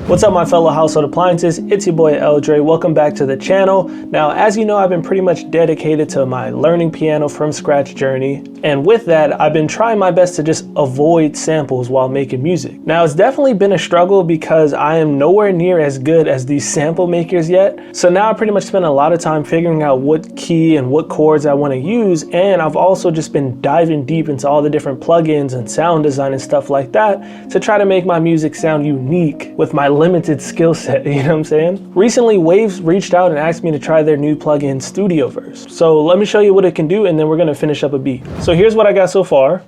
What's up, my fellow household appliances? It's your boy L.Dre. Welcome back to the channel. Now, as you know, I've been pretty much dedicated to my learning piano from scratch journey. And with that, I've been trying my best to just avoid samples while making music. Now, it's definitely been a struggle because I am nowhere near as good as these sample makers yet. So now I pretty much spend a lot of time figuring out what key and what chords I want to use. And I've also just been diving deep into all the different plugins and sound design and stuff like that to try to make my music sound unique with my limited skill set, you know what I'm saying? Recently, Waves reached out and asked me to try their new plugin, StudioVerse. So let me show you what it can do, and then we're gonna finish up a beat. So here's what I got so far.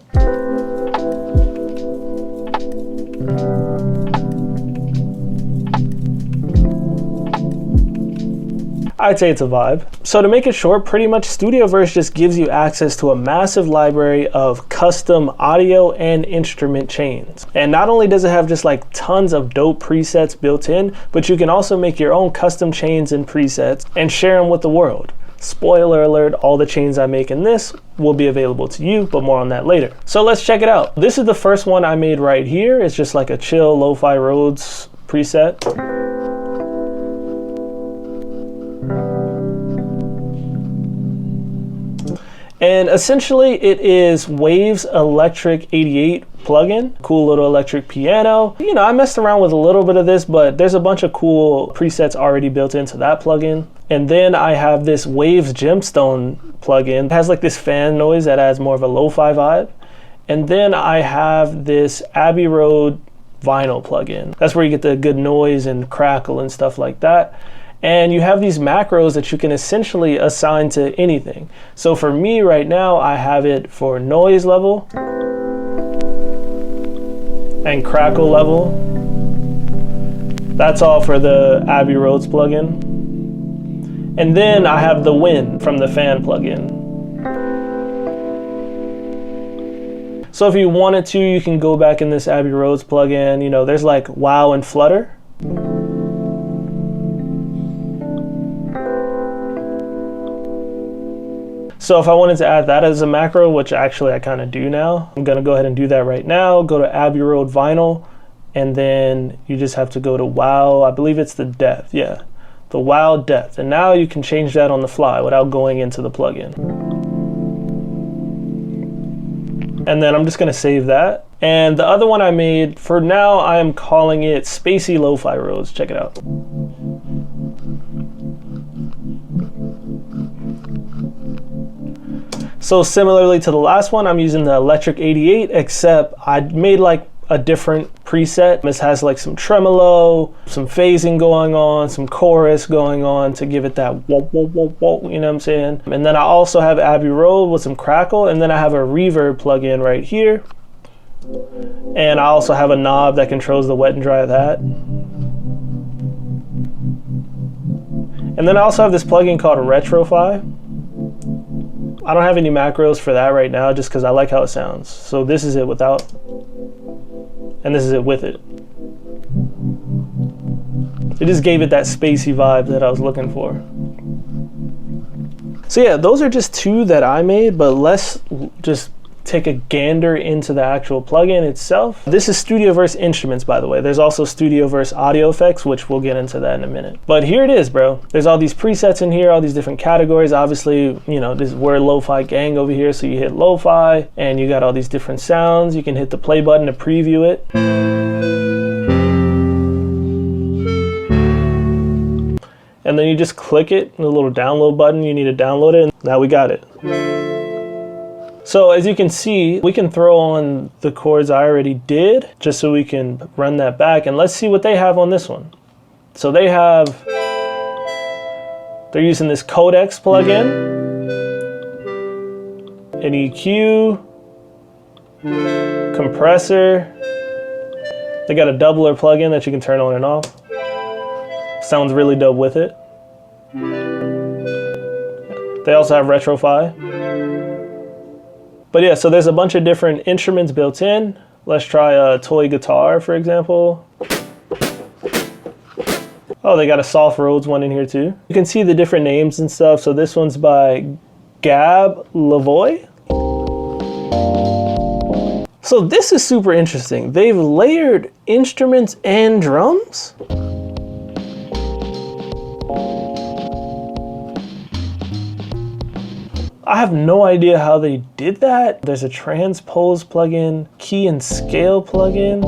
I'd say it's a vibe. So to make it short, pretty much StudioVerse just gives you access to a massive library of custom audio and instrument chains. And not only does it have just like tons of dope presets built in, but you can also make your own custom chains and presets and share them with the world. Spoiler alert, all the chains I make in this will be available to you, but more on that later. So let's check it out. This is the first one I made right here. It's just like a chill lo-fi Rhodes preset. And essentially it is Waves Electric 88 plugin. Cool little electric piano. You know, I messed around with a little bit of this, but there's a bunch of cool presets already built into that plugin. And then I have this Waves Gemstone plugin. It has like this fan noise that adds more of a lo-fi vibe. And then I have this Abbey Road vinyl plugin. That's where you get the good noise and crackle and stuff like that. And you have these macros that you can essentially assign to anything. So for me right now, I have it for noise level and crackle level. That's all for the Abbey Roads plugin. And then I have the wind from the fan plugin. So if you wanted to, you can go back in this Abbey Roads plugin. You know, there's like wow and flutter. So if I wanted to add that as a macro, which actually I kind of do now, I'm gonna go ahead and do that right now. Go to Abbey Road Vinyl, and then you just have to go to wow, I believe it's the depth, yeah. The wow depth, and now you can change that on the fly without going into the plugin. And then I'm just gonna save that. And the other one I made, for now I am calling it Spacey Lo-Fi Rhodes, check it out. So similarly to the last one, I'm using the Electric 88, except I made like a different preset. This has like some tremolo, some phasing going on, some chorus going on to give it that whoa, whoa, whoa, whoa, you know what I'm saying? And then I also have Abbey Road with some crackle, and then I have a reverb plugin right here. And I also have a knob that controls the wet and dry of that. And then I also have this plugin called Retrofy. I don't have any macros for that right now just because I like how it sounds. So this is it without, and this is it with it. It just gave it that spacey vibe that I was looking for. So yeah, those are just two that I made, but let's just take a gander into the actual plugin itself. This is StudioVerse Instruments, by the way. There's also StudioVerse Audio Effects, which we'll get into that in a minute. But here it is, bro. There's all these presets in here, all these different categories. Obviously, you know, we're lo-fi gang over here, so you hit lo-fi, and you got all these different sounds. You can hit the play button to preview it. And then you just click it, the little download button, you need to download it, and now we got it. So as you can see, we can throw on the chords I already did just so we can run that back, and let's see what they have on this one. So they're using this Codex plugin, an EQ, compressor. They got a doubler plugin that you can turn on and off. Sounds really dope with it. They also have Retrofy. But yeah, so there's a bunch of different instruments built in. Let's try a toy guitar, for example. Oh, they got a soft Rhodes one in here too. You can see the different names and stuff. So this one's by Gab Lavoie. So this is super interesting. They've layered instruments and drums? I have no idea how they did that. There's a transpose plugin, key and scale plugin.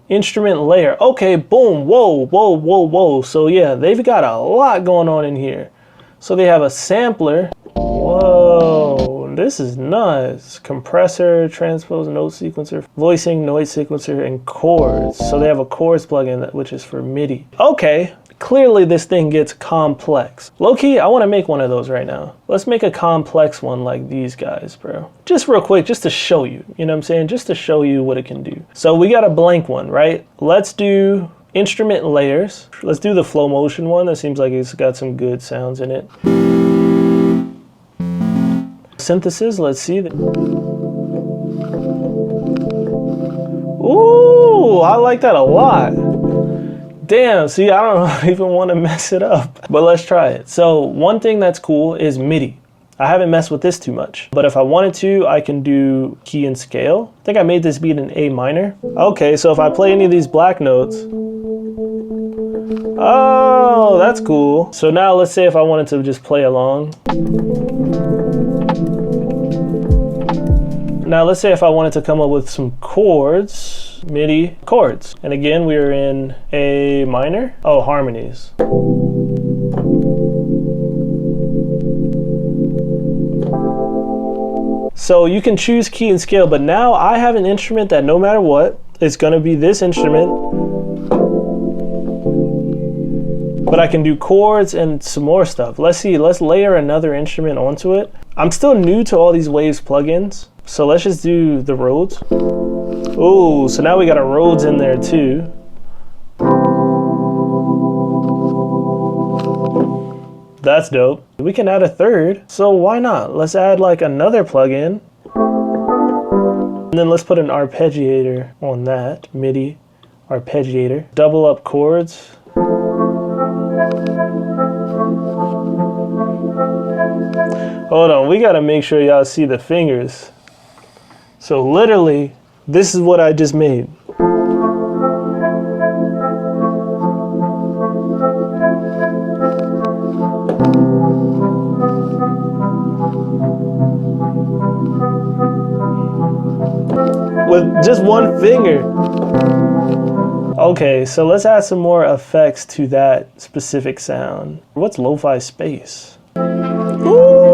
Instrument layer. Okay, boom, whoa, whoa, whoa, whoa. So yeah, they've got a lot going on in here. So they have a sampler. Whoa, this is nuts. Compressor, transpose, note sequencer, voicing, noise sequencer, and chords. So they have a chords plugin, which is for MIDI. Okay, clearly this thing gets complex. Low-key, I want to make one of those right now. Let's make a complex one like these guys, bro. Just real quick, just to show you, you know what I'm saying? Just to show you what it can do. So we got a blank one, right? Let's do instrument layers. Let's do the flow motion one. That seems like it's got some good sounds in it. Synthesis, let's see. Ooh, I like that a lot. Damn, see, I don't even want to mess it up, but let's try it. So one thing that's cool is MIDI. I haven't messed with this too much, but if I wanted to, I can do key and scale. I think I made this beat in A minor. Okay, so if I play any of these black notes, oh, that's cool. So now let's say if I wanted to just play along. Now let's say if I wanted to come up with some chords, MIDI chords. And again, we're in A minor. Oh, harmonies. So you can choose key and scale, but now I have an instrument that no matter what, it's gonna be this instrument. But I can do chords and some more stuff. Let's see, let's layer another instrument onto it. I'm still new to all these Waves plugins. So let's just do the Rhodes. Oh, so now we got a Rhodes in there too. That's dope. We can add a third, so why not? Let's add like another plugin. And then let's put an arpeggiator on that, MIDI arpeggiator. Double up chords. Hold on, we gotta make sure y'all see the fingers. So literally, this is what I just made. With just one finger. Okay, so let's add some more effects to that specific sound. What's lo-fi space? Ooh!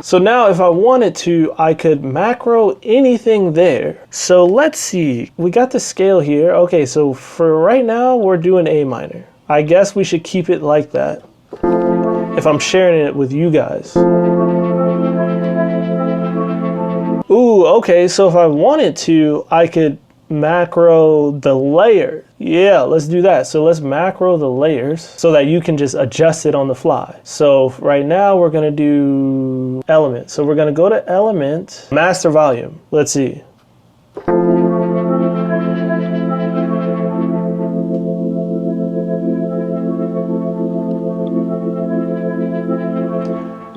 So now if I wanted to, I could macro anything there. So let's see, we got the scale here. Okay, so for right now, we're doing A minor. I guess we should keep it like that if I'm sharing it with you guys. Ooh, okay, so if I wanted to, I could macro the layer. Yeah, let's do that. So let's macro the layers so that you can just adjust it on the fly. So right now we're gonna do element. So we're gonna go to element, master volume. Let's see.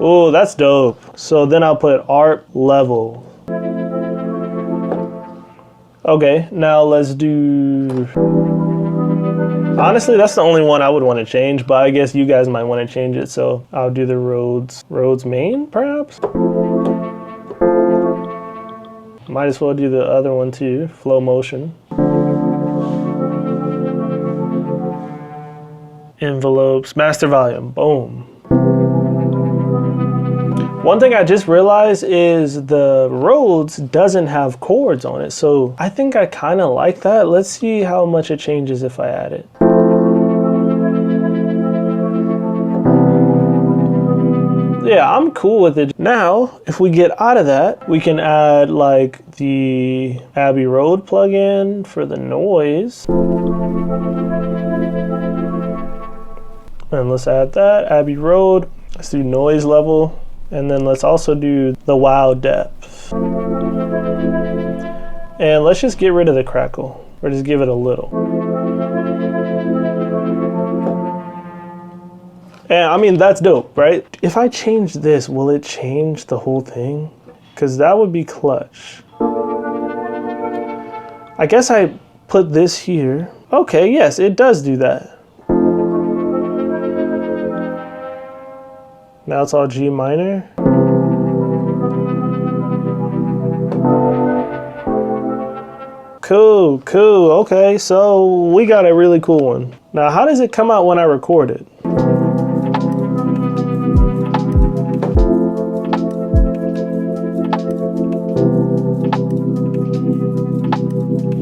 Oh, that's dope. So then I'll put art level. Okay, now let's do... Honestly, that's the only one I would want to change, but I guess you guys might want to change it, so I'll do the Rhodes. Rhodes main, perhaps? Might as well do the other one too, flow motion. Envelopes, master volume, boom. One thing I just realized is the Rhodes doesn't have chords on it, so I think I kind of like that. Let's see how much it changes if I add it. Yeah, I'm cool with it. Now, if we get out of that, we can add like the Abbey Road plugin for the noise. And let's add that, Abbey Road. Let's do noise level. And then let's also do the wow depth. And let's just get rid of the crackle, or just give it a little. And I mean, that's dope, right? If I change this, will it change the whole thing? Because that would be clutch. I guess I put this here. Okay, yes, it does do that. Now it's all G minor. Cool, cool. Okay, so we got a really cool one. Now, how does it come out when I record it?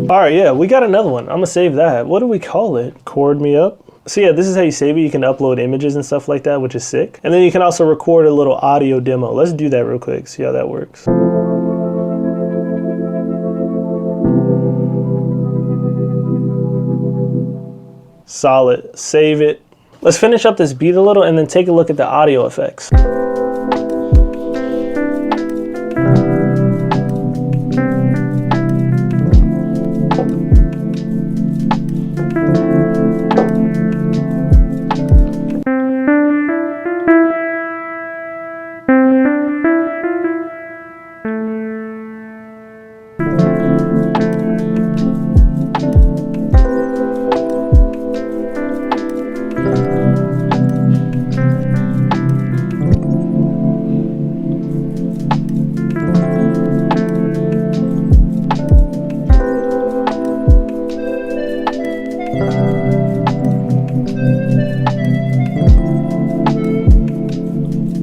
All right, yeah, we got another one. I'm gonna save that. What do we call it? Chord Me Up. So yeah, this is how you save it. You can upload images and stuff like that, which is sick. And then you can also record a little audio demo. Let's do that real quick, see how that works. Solid, save it. Let's finish up this beat a little and then take a look at the audio effects.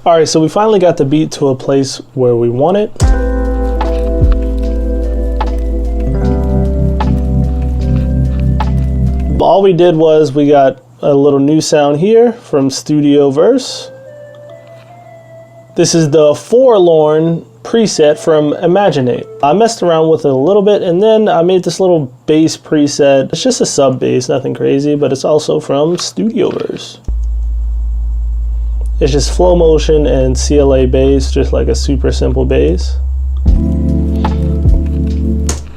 All right, so we finally got the beat to a place where we want it. All we did was we got a little new sound here from StudioVerse. This is the Forlorn preset from Imaginate. I messed around with it a little bit and then I made this little bass preset. It's just a sub bass, nothing crazy, but it's also from StudioVerse. It's just flow motion and CLA bass, just like a super simple bass.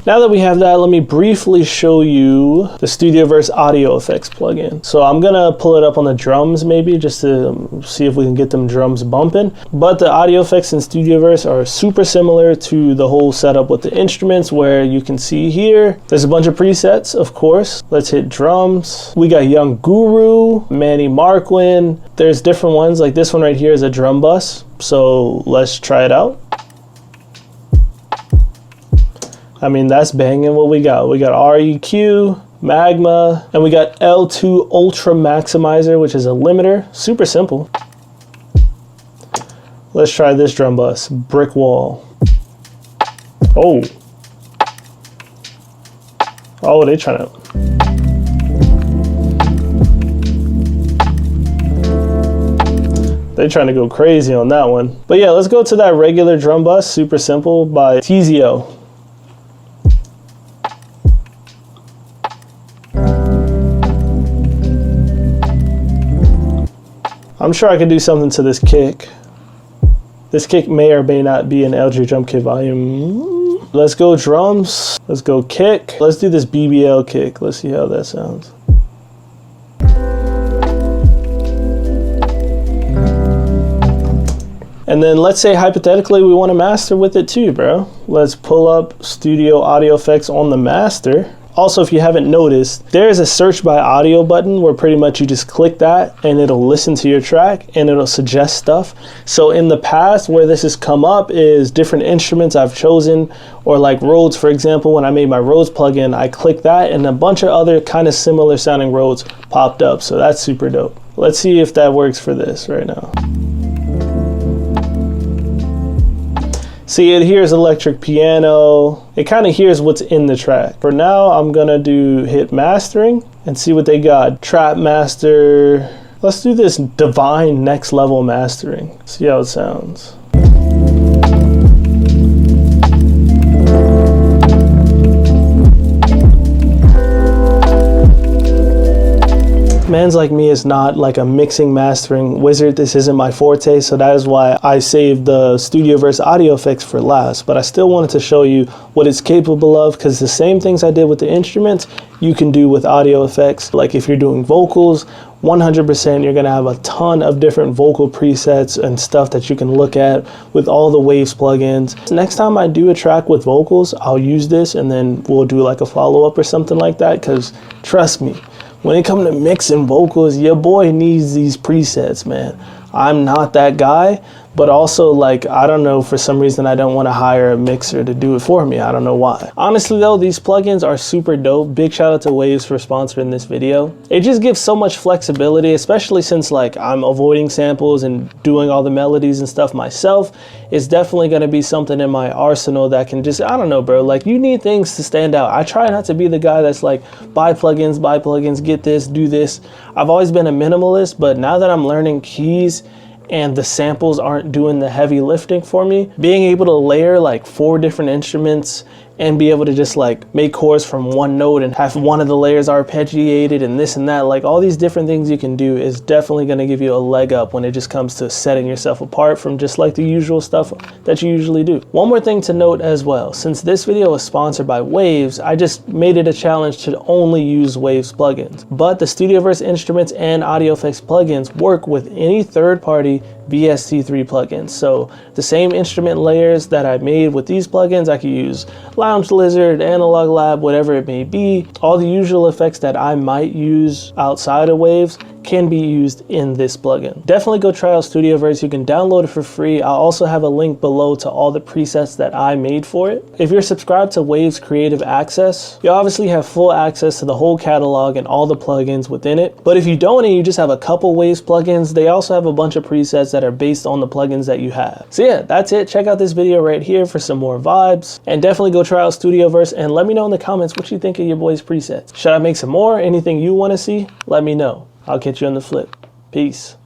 Now that we have that, let me briefly show you the StudioVerse audio effects plugin. So I'm gonna pull it up on the drums maybe just to see if we can get them drums bumping. But the audio effects in StudioVerse are super similar to the whole setup with the instruments, where you can see here, there's a bunch of presets, of course. Let's hit drums. We got Young Guru, Manny Marquin. There's different ones, like this one right here is a drum bus. So let's try it out. I mean, that's banging what we got. We got REQ, Magma, and we got L2 Ultra Maximizer, which is a limiter. Super simple. Let's try this drum bus, Brick Wall. Oh. Oh, they trying to. They're trying to go crazy on that one. But yeah, let's go to that regular drum bus, super simple, by TZO. I'm sure I could do something to this kick. This kick may or may not be an L.Dre drum kit volume. Let's go drums. Let's go kick. Let's do this BBL kick. Let's see how that sounds. And then let's say hypothetically we want to master with it too, bro. Let's pull up Studio Audio Effects on the master. Also, if you haven't noticed, there's a search by audio button where pretty much you just click that and it'll listen to your track and it'll suggest stuff. So in the past where this has come up is different instruments I've chosen, or like Rhodes, for example. When I made my Rhodes plugin, I clicked that and a bunch of other kind of similar sounding Rhodes popped up. So that's super dope. Let's see if that works for this right now. See, it hears electric piano. It kind of hears what's in the track. For now, I'm gonna hit mastering and see what they got. Trap master. Let's do this divine next level mastering. See how it sounds. Man, fans like me is not like a mixing mastering wizard. This isn't my forte, so that is why I saved the StudioVerse audio effects for last. But I still wanted to show you what it's capable of, because the same things I did with the instruments you can do with audio effects. Like if you're doing vocals, 100% you're gonna have a ton of different vocal presets and stuff that you can look at with all the Waves plugins. Next time I do a track with vocals, I'll use this and then we'll do like a follow-up or something like that, because trust me, when it comes to mixing vocals, your boy needs these presets, man. I'm not that guy, but also, like, I don't know, for some reason I don't want to hire a mixer to do it for me. I don't know why. Honestly though, these plugins are super dope. Big shout out to Waves for sponsoring this video. It just gives so much flexibility, especially since like I'm avoiding samples and doing all the melodies and stuff myself. It's definitely going to be something in my arsenal that can just, I don't know, bro, like you need things to stand out. I try not to be the guy that's like, buy plugins, get this, do this. I've always been a minimalist, but now that I'm learning keys and the samples aren't doing the heavy lifting for me, being able to layer like 4 different instruments and be able to just like make chords from one note and have one of the layers arpeggiated and this and that, like all these different things you can do is definitely going to give you a leg up when it just comes to setting yourself apart from just like the usual stuff that you usually do. One more thing to note as well, since this video is sponsored by Waves, I just made it a challenge to only use Waves plugins. But the StudioVerse Instruments and Audio Effects plugins work with any third-party VST3 plugins. So the same instrument layers that I made with these plugins, I could use Lounge Lizard, Analog Lab, whatever it may be. All the usual effects that I might use outside of Waves can be used in this plugin. Definitely go try out StudioVerse. You can download it for free. I'll also have a link below to all the presets that I made for it. If you're subscribed to Waves Creative Access, you obviously have full access to the whole catalog and all the plugins within it. But if you don't and you just have a couple Waves plugins, they also have a bunch of presets that are based on the plugins that you have. So yeah, that's it. Check out this video right here for some more vibes, and definitely go try out StudioVerse and let me know in the comments what you think of your boy's presets. Should I make some more? Anything you want to see? Let me know. I'll catch you on the flip. Peace.